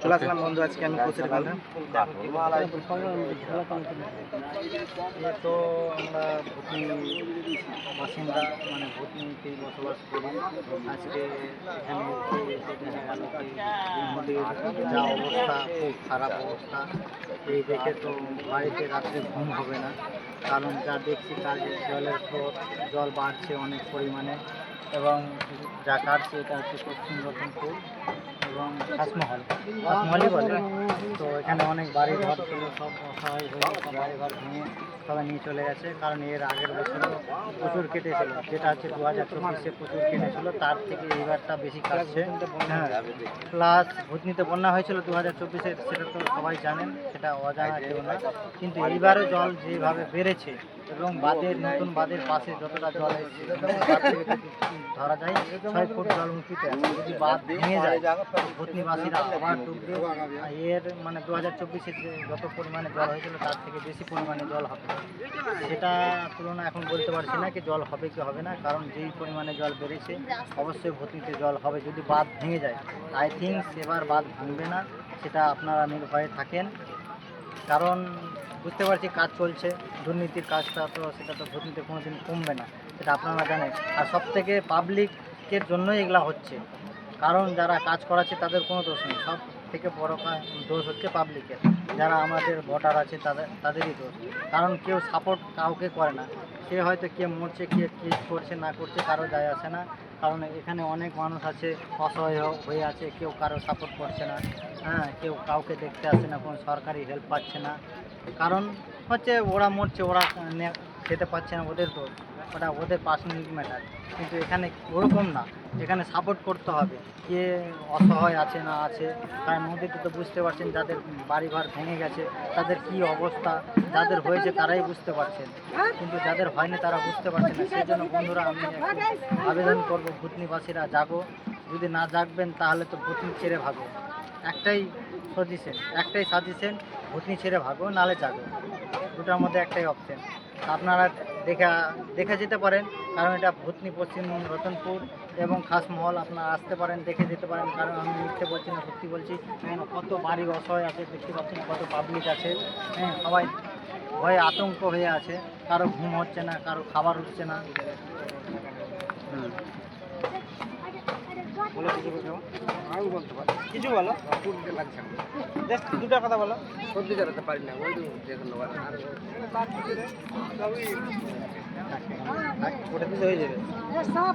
চলে আসলাম বন্ধু, আজকে আমি কোচের বান্ধব। তো আমরা ভূতনি বাসিন্দা, মানে ভূতনিতেই বসবাস করি। আজকে এখানে দেখা গেল কি নদীর যা অবস্থা, খুব খারাপ অবস্থা। এই দেখে তো বাড়িতে রাত্রে ঘুম হবে না, কারণ যা দেখছি তার জলের স্রোত, জল বাড়ছে অনেক পরিমাণে। এবং যা কাটছে এটা হচ্ছে পশ্চিম রতনপুর এবং খাসমহলই বলে। তো এখানে অনেক বাড়ি ঘর ছিল, সব অসহায় হয়ে সব বাড়ি ঘর ভেঙে সবাই নিয়ে চলে গেছে। কারণ এর আগের বছরও প্রচুর কেটেছিল, যেটা হচ্ছে 2024-এ প্রচুর কেটেছিল, তার থেকে এইবারটা বেশি কাটছে। হ্যাঁ, প্লাস ভূতনিতে বন্যা হয়েছিল 2024-এ, সেটা তো সবাই জানেন, সেটা অজানা কেউ না। কিন্তু এইবারও জল যেভাবে বেড়েছে এবং নতুন বাঁধের পাশে যতটা জল এসেছে, ধরা যায় 6 ফুট জল উঁচুতে আছে। যদি বাঁধ ভেঙে যায় ভূতনিবাসীরা আবার ডুববে। এর মানে 2024-এ যে যত পরিমাণে জল হয়েছিল তার থেকে বেশি পরিমাণে জল হবে, সেটা তুলনা এখন বলতে পারছি না কি জল হবে কি হবে না। কারণ যেই পরিমাণে জল বেড়েছে অবশ্যই ভূতনিতে জল হবে যদি বাঁধ ভেঙে যায়। আই থিঙ্ক এবার বাঁধ ভাঙবে না, সেটা আপনারা নির্ভয়ে থাকেন। কারণ বুঝতে পারছি কাজ চলছে, দুর্নীতির কাজটা তো সেটা তো ভূতনিতে কোনো দিন কমবে না, সেটা আপনারা জানেন। আর সব থেকে পাবলিকের জন্যই এগুলা হচ্ছে, কারণ যারা কাজ করাচ্ছে তাদের কোনো দোষ নেই। সব থেকে বড় দোষ হচ্ছে পাবলিকের, যারা আমাদের ভোটার আছে তাদেরই দোষ। কারণ কেউ সাপোর্ট কাউকে করে না, সে হয়তো কে মরছে কে কী করছে না করছে কারো যায় আসে না। কারণ এখানে অনেক মানুষ আছে অসহায় হয়ে আছে, কেউ কারো সাপোর্ট করছে না। হ্যাঁ, কেউ কাউকে দেখতে আসে না, কোনো সরকারি হেল্প পাচ্ছে না। কারণ হচ্ছে ওরা মরছে, ওরা খেতে পাচ্ছে না, ওদের দোষ, ওটা ওদের পার্সোনাল ম্যাটার। কিন্তু এখানে ওরকম না, এখানে সাপোর্ট করতে হবে। কে অসহায় আছে না আছে, কারণ নদীতে তো বুঝতে পারছেন যাদের বাড়িঘর ভেঙে গেছে তাদের কি অবস্থা, যাদের হয়েছে তারাই বুঝতে পারছেন, কিন্তু যাদের হয়নি তারা বুঝতে পারছে না। সেই জন্য বন্ধুরা আমি আবেদন করবো, ভূতনিবাসীরা জাগো। যদি না জাগবেন তাহলে তো ভূতনি ছেড়ে ভাগো। একটাই সাজেশন, ভূতনি ছেড়ে ভাগো নাহলে জাগো, দুটার মধ্যে একটাই অপশন। আপনারা দেখে যেতে পারেন, কারণ এটা ভূতনি পশ্চিম রতনপুর এবং খাসমহল, আপনারা আসতে পারেন, দেখে যেতে পারেন। কারণ আমি মিথ্যে বলছি না, সত্যি বলছি। কত বাড়ি অসহায় আছে দেখতে পাচ্ছেন, কত পাবলিক আছে। হ্যাঁ, সবাই ভয়ে আতঙ্ক হয়ে আছে, কারো ঘুম হচ্ছে না, কারো খাবার হচ্ছে না। বলো কিছু বলো, দুটা কথা বলো। সত্যি জানাতে পারি না, ওই ওটা দিতে হয়ে যাবে।